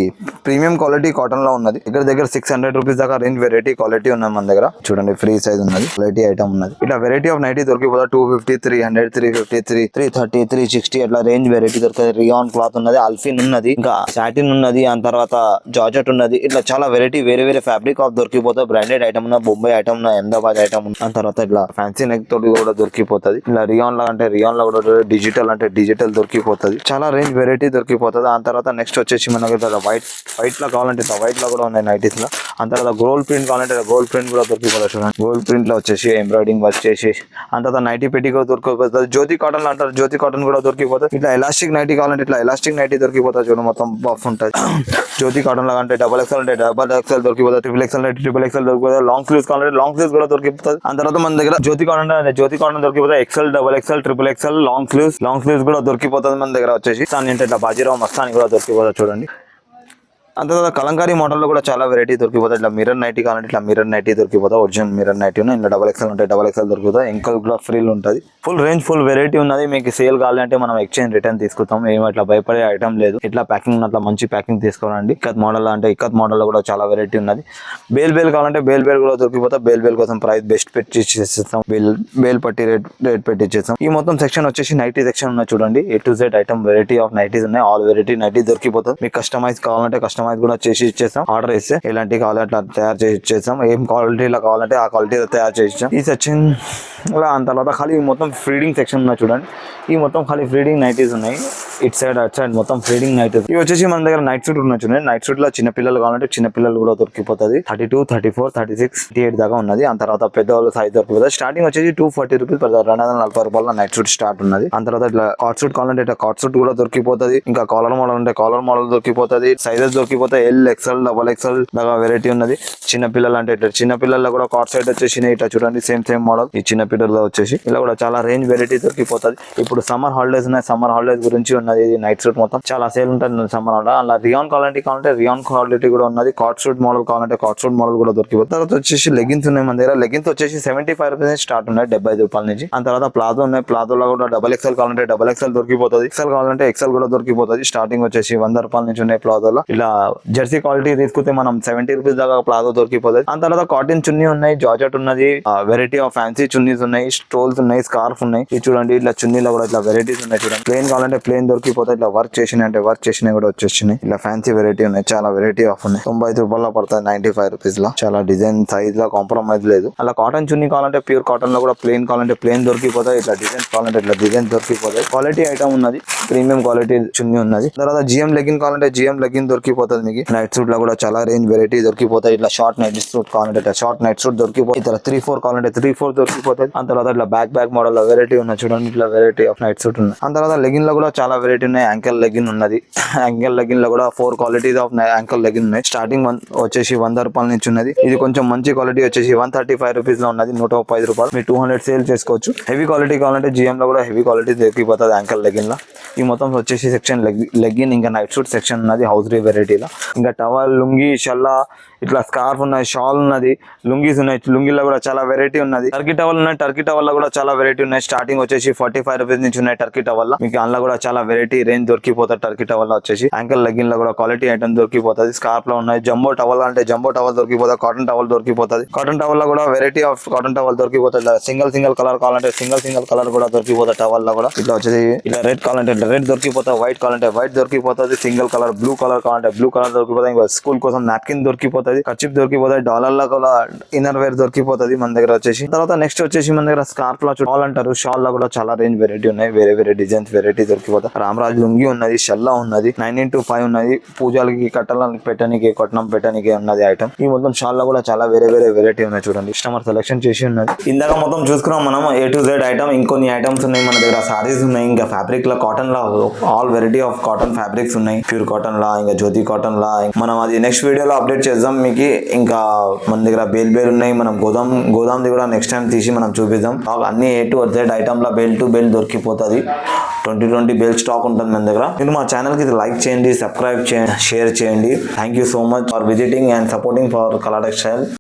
A: ప్రీమియం క్వాలిటీ కాటన్ లో ఉన్నది. దగ్గర 600 రూపీస్ దాకా రేంజ్ వెరైటీ క్వాలిటీ ఉన్నది మన దగ్గర. చూడండి ఫ్రీ సైజ్ ఉన్నది. క్వాలిటీ ఐటమ్ ఉన్నది. ఇట్లా వెరైటీ ఆఫ్ నైటీ దొరికిపోతా. 250, 300, 350, 330, 360 అట్లా రేంజ్ వెరైటీ దొరుకుతుంది. రియాన్ క్లాత్ ఉన్నది. అల్ఫిన్ ఉన్నది. ఇంకా సాటిన్ ఉన్నది. ఆ తర్వాత జార్జెట్ ఉన్నది. ఇట్లా చాలా వెరైటీ వేరే ఫ్యాబ్రిక్ ఆఫ్ దొరికిపోతుంది. బ్రాండెడ్ ఐటమ్ ఉన్న బొంబాయి ఐటమ్ ఉన్న అహ్మదాబాద్ ఐటమ్ ఉన్న. ఆ తర్వాత ఇట్లా ఫ్యాన్సీ నెక్ తోటి కూడా దొరికిపోతుంది. ఇలా రియాన్ లో అంటే రియాన్ లో కూడా డిజిటల్ అంటే డిజిటల్ దొరికిపోతుంది. చాలా రేంజ్ వెరైటీ దొరికిపోతుంది. ఆ తర్వాత నెక్స్ట్ వచ్చేసి మనకి వైట్ లో కావాలంటే వైట్ లో కూడా ఉన్నాయి నైటీస్ లో. ఆ తర్వాత గోల్డ్ ప్రింట్ కావాలంటే గోల్డ్ ప్రింట్ కూడా దొరికిపోతుంది. చూడండి గోల్డ్ ప్రింట్ లో వచ్చేసి ఎంబ్రాయిడింగ్ వర్క్ చేసి ఆ తర్వాత నైటీ పెట్టి కూడా దొరికిపోతుంది. జ్యోతి కాటన్ లో అంటారు. జ్యోతి కాటన్ కూడా దొరికిపోతుంది. ఇట్లా ఎలాస్టిక్ నైటీ కావాలంటే ఇట్లా ఎలాస్టిక్ నైటీ దొరికిపోతుంది. చూడండి మొత్తం బఫ్ ఉంటుంది. జ్యోతి కాటన్ లో అంటే XXL అంటే XXL దొరికిపోతుంది. XXL అంటే XXL దొరికిపోతుంది. లాంగ్ స్లీవ్స్ కావాలంటే లాంగ్ స్లీవ్స్ కూడా దొరికిపోతుంది. ఆ తర్వాత మన దగ్గర జ్యోతి కాటన్ అంటే జ్యోతి కాటన్ దొరికిపోతుంది. XL, XXL, XXL long sleeves కూడా దొరికిపోతుంది మన దగ్గర. వచ్చేసి అంటే ఇట్లా బాజీరావు మస్తాని కూడా దొరికిపోతుంది. చూడండి అంత కలంకారీ మోడల్ లో కూడా చాలా వెరైటీ దొరికిపోతాయి. ఇట్లా మిర్రర్ నైటీ కావాలంటే ఇట్లా మిర్రర్ నైటీ దొరికిపోతాయి. ఒరిజినల్ మిర్రర్ నైటీ ఉన్నాయి. ఇలా XXL ఉంటే XXL దొరుకుతాయి. ఎంకల్ కూడా ఫ్రీల్ ఉంటుంది. ఫుల్ రేంజ్ ఫుల్ వెరైటీ ఉన్నది. మీకు సేల్ కావాలంటే మనం ఎక్స్చేంజ్ రిటర్న్ తీసుకుంటాం. ఏమో ఇట్లా భయపడే ఐటమ్ లేదు. ఇట్లా ప్యాకింగ్ అట్లా మంచి ప్యాకింగ్ తీసుకోవాలండి. ఇక్కత్ మోడల్ అంటే ఇక్కత్ మోడల్ లో కూడా చాలా వెరైటీ ఉన్నది. బేల్ కావాలంటే బేల్ కూడా దొరికిపోతాయి. బేల్ కోసం ప్రైస్ బెస్ట్ పెట్టి ఇచ్చేస్తాం. బేల్ పట్టి రేట్ పెట్టి ఇచ్చేస్తాం. ఈ మొత్తం సెక్షన్ వచ్చేసి నైటీ సెక్షన్ ఉన్నది. చూడండి A to Z item variety of nighties ఉన్నాయి. ఆల్ వెరైటీ నైటీ దొరికిపోతుంది. మీకు కస్టమైజ్ కావాలంటే కస్టమైజ్ కూడా చేసి ఇచ్చేస్తాం. ఆర్డర్ ఇస్తే ఎలాంటి కావాలంటే అట్లా తయారు చేసి ఇచ్చేస్తాం. ఏం క్వాలిటీలో కావాలంటే ఆ క్వాలిటీలో తయారు చేసి ఇచ్చాం. ఈ సెక్షన్ అంత తర్వాత ఖాళీ మొత్తం ఫీడింగ్ సెక్షన్ ఉన్నాయి. చూడండి ఈ మొత్తం ఖాళీ ఫీడింగ్ నైటీస్ ఉన్నాయి. ఇట్ సైడ్ అట్ సైడ్ మొత్తం ఫీడింగ్ నైటీస్. ఇవి వచ్చేసి మన దగ్గర నైట్ సూట్ ఉన్నాయి. చూడండి నైట్ సూట్ లో చిన్న పిల్లలు కావాలంటే చిన్న పిల్లలు కూడా దొరికిపోతుంది. 32, 34, 36, 38 దాకా ఉన్నది. ఆ తర్వాత పెద్దవాళ్ళు సైజ్ దొరికిపోతుంది. స్టార్టింగ్ వచ్చేసి 240 రూపీస్ పడుతుంది. 240 రూపాయల నైట్ సూట్ స్టార్ట్ ఉన్నది. ఆ తర్వాత ఇట్లా కాట్ సూట్ కావాలంటే ఇట్లా కాట్ సూట్ కూడా దొరికిపోతుంది. ఇంకా కాలర్ మోడల్ అంటే కాలర్ మోడల్ దొరికిపోతుంది. సైజెస్ దొరికిపోతాయి. L, XL, XXL దాకా వెరైటీ ఉన్నది. చిన్న పిల్లలు అంటే ఇట్లా చిన్న పిల్లల్లో కూడా కాట్ సైడ్ వచ్చేసి ఇట్లా చూడండి సేమ్ మోడల్. ఈ చిన్న మీటర్ లో వచ్చేసి ఇలా కూడా చాలా రేంజ్ వెరైటీ దొరికిపోతుంది. ఇప్పుడు సమ్మర్ హాలిడేస్ ఉన్నాయి, సమ్మర్ హాలిడేస్ గురించి ఉన్నది. ఇది నైట్ సూట్ మొత్తం చాలా సేల్ ఉంటుంది సమ్మర్ హాలిడే. అలా రియాన్ క్వాలిటీ కావాలంటే రియాన్ క్వాలిటీ కూడా ఉన్నది. కాట్ సూట్ మోడల్ కావాలంటే కాట్ సూట్ మోడల్ కూడా దొరికిపోతుంది. తర్వాత వచ్చేసి లెగిన్స్ ఉన్నాయి మన దగ్గర. లెగిన్స్ వచ్చేసి 75 రూపీస్ స్టార్ట్ ఉన్నాయి, 75 రూపాయల నుంచి. ఆ తర్వాత ప్లాజో ఉన్నాయి, ప్లాజోలో కూడా డబల్ ఎక్సెల్ కావాలంటే డబల్ ఎక్సెల్ దొరికిపోతుంది, ఎక్సెల్ కావాలంటే ఎక్సెల్ కూడా దొరికిపోతుంది. స్టార్టింగ్ వచ్చేసి 100 రూపాయల నుంచి ఉన్నాయి ప్లాజోలో. ఇలా జెర్సీ క్వాలిటీ తీసుకుంటే మనం 70 రూపీస్ దాకా ప్లాజో దొరికిపోతుంది. ఆ తర్వాత కాటన్ చున్నీ ఉన్నాయి, జార్జెట్ ఉన్నది, వెరైటీ ఆఫ్ ఫ్యాన్సీ చున్నీస్ ఉన్నాయి, స్టోల్స్ ఉన్నాయి, స్కార్ఫ్ ఉన్నాయి. ఇది చూడండి ఇట్లా చున్నీలో కూడా ఇట్లా వెరైటీస్ ఉన్నాయి చూడండి. ప్లేన్ కావాలంటే ప్లేన్ దొరికిపోతాయి, ఇట్లా వర్క్ చేసిన అంటే వర్క్ చేసినవి కూడా వచ్చేసినాయి. ఇలా ఫ్యాన్సీ వెరైటీ ఉన్నాయి, చాలా వెరైటీ ఆఫ్ ఉన్నాయి. 95 రూపాయల్లో పడతాయి, 95 రూపీస్ లో. చాలా డిజైన్ సైజ్ లో కాంప్రమైజ్ లేదు. అలా కాటన్ చున్నీ కావాలంటే ప్యూర్ కాటన్ లో కూడా ప్లేన్ కావాలంటే ప్లేన్ దొరికిపోతాయి, ఇట్లా డిజైన్స్ కావాలంటే ఇట్లా డిజైన్ దొరికిపోతాయి. క్వాలిటీ ఐటమ్ ఉన్నది, ప్రీమియం క్వాలిటీ చున్నీ ఉన్నది. తర్వాత జిఎం లెగిన్ కావాలంటే జిఎం లెగిన్ దొరికిపోతుంది మీకు. నైట్ సూట్ లో కూడా చాలా రేంజ్ వెరైటీ దొరికిపోతాయి. ఇట్లా షార్ట్ నైట్ సూట్ కావాలంటే షార్ట్ నైట్ సూట్ దొరికిపోయి, ఇట్లా 3-4 కావాలంటే 3-4 దొరికిపోతుంది. ఆ తర్వాత ఇట్లా బ్యాక్ మోడల్ లో వెరైటీ ఉన్నాయి చూడండి, ఇట్లా వెరైటీ ఆఫ్ నైట్ సూట్ ఉన్నాయి. ఆ తర్వాత లెగిన్ లో కూడా చాలా వెరైటీ ఉన్నాయి. యాంకల్ లెగిన్ ఉన్నది, యాంకల్ లెగిన్ లో కూడా 4 క్వాలిటీస్ ఆఫ్ యాంకల్ లెగిన్ ఉన్నాయి. స్టార్టింగ్ వచ్చేసి 100 రూపాయల నుంచి ఉన్నది. ఇది కొంచెం మంచి క్వాలిటీ వచ్చేసి 135 రూపీస్ లో ఉన్నది, 135 రూపాయలు. మీరు 200 సేల్ చేసుకోవచ్చు. హెవీ క్వాలిటీ కావాలంటే జిఎం లో కూడా హెవీ క్వాలిటీ దొరికిపోతుంది యాంకల్ లెగిన్ లో. ఈ మొత్తం వచ్చేసి సెక్షన్ లెగిన్ ఇంకా నైట్ సూట్ సెక్షన్ ఉన్నది హౌస్ రీ వెరైటీలో. ఇంకా టవల్, లుంగి, షల్లా, ఇట్లా స్కార్ఫ్ ఉన్నది, షాల్ ఉన్నది, లుంగీస్ ఉన్నాయి. లుంగిలో కూడా చాలా వెరైటీ ఉన్నది. టర్కీ టవల్ ఉన్నాయి, టర్కీ టవల్ లో కూడా చాలా వెరైటీ ఉన్నాయి. స్టార్టింగ్ వచ్చేసి 45 రూపీస్ నుంచి ఉన్నాయి టర్కీ టవల్ లో. మీకు అందులో కూడా చాలా వెరైటీ రేంజ్ దొరికిపోతుంది. టర్కీ టవల్ లో వచ్చేసి యాంకల్ లెగిన్ లో కూడా క్వాలిటీ ఐటమ్ దొరికిపోతుంది. స్కార్ఫ్ లో ఉన్నాయి. జంబో టవల్ అంటే జంబో టవల్ దొరికిపోతుంది, కాటన్ టవల్ దొరికిపోతుంది. కాటన్ టవల్ లో కూడా వెరైటీ ఆఫ్ కాటన్ టవల్ దొరికిపోతుంది. సింగిల్ కలర్ కావాలంటే సింగిల్ కలర్ కూడా దొరికిపోతుంది టవల్ లో కూడా. ఇట్లా వచ్చేసి ఇట్లా రెడ్ కావాలంటే రెడ్ దొరికిపోతుంది, వైట్ కావాలంటే వైట్ దొరికిపోతుంది, సింగిల్ కలర్ బ్లూ కలర్ కావాలంటే బ్లూ కలర్ దొరికిపోతుంది. ఇంకా స్కూల్ కోసం నాప్కిన్ దొరికిపోతుంది, కర్చీఫ్ దొరికిపోతుంది, డాలర్ లో కూడా ఇన్నర్ వేర్ దొరికిపోతుంది మన దగ్గర వచ్చేసి. తర్వాత నెక్స్ట్ వచ్చేసి మన దగ్గర స్కార్ఫ్ లో షాల్ అంటారు, షాల్ లో కూడా చాలా రేంజ్ వెరైటీ ఉన్నాయి. వేరే డిజైన్స్ వెరైటీ దొరికిపోతాయి. రామరాజ్ లుంగి ఉన్నది, షల్లా ఉన్నది, 9x5 ఉన్నది, పూజలకి కట్టడానికి పెట్టడానికి కొట్టడం పెట్టడానికి ఉన్నది ఐటమ్. ఈ మొత్తం షాల్ లో కూడా చాలా వేరే వెరైటీ ఉన్నాయి చూడండి. కస్టమర్ సెలెక్షన్ చేసి ఉన్నది. ఇందాక మొత్తం చూసుకున్నాం మనం A to Z ఐటమ్. ఇంకొన్ని ఐటమ్స్ ఉన్నాయి మన దగ్గర. సారీస్ ఉన్నాయి, ఇంకా ఫ్యాబ్రిక్ లో కాటన్ లో all variety of cotton fabrics ఉన్నాయి. ప్యూర్ కాటన్ లా, ఇంకా జ్యోతి కాటన్ లా. మనం అది నెక్స్ట్ వీడియోలో అప్డేట్ చేద్దాం మీకు. ఇంకా మన దగ్గర బేల్ ఉన్నాయి. మనం గోదాంది కూడా నెక్స్ట్ టైం తీసి మనం చూపిద్దాం. అన్ని A to Z ఐటమ్ లో బేల్ టు బేల్ దొరికిపోతుంది. 20 బేల్ స్టాక్ ఉంటుంది మన దగ్గర. మీరు మా ఛానల్ కి లైక్ చేయండి, సబ్స్క్రైబ్ చేయండి, షేర్ చేయండి. Thank you so much for visiting and supporting for కళా టెక్స్టైల్.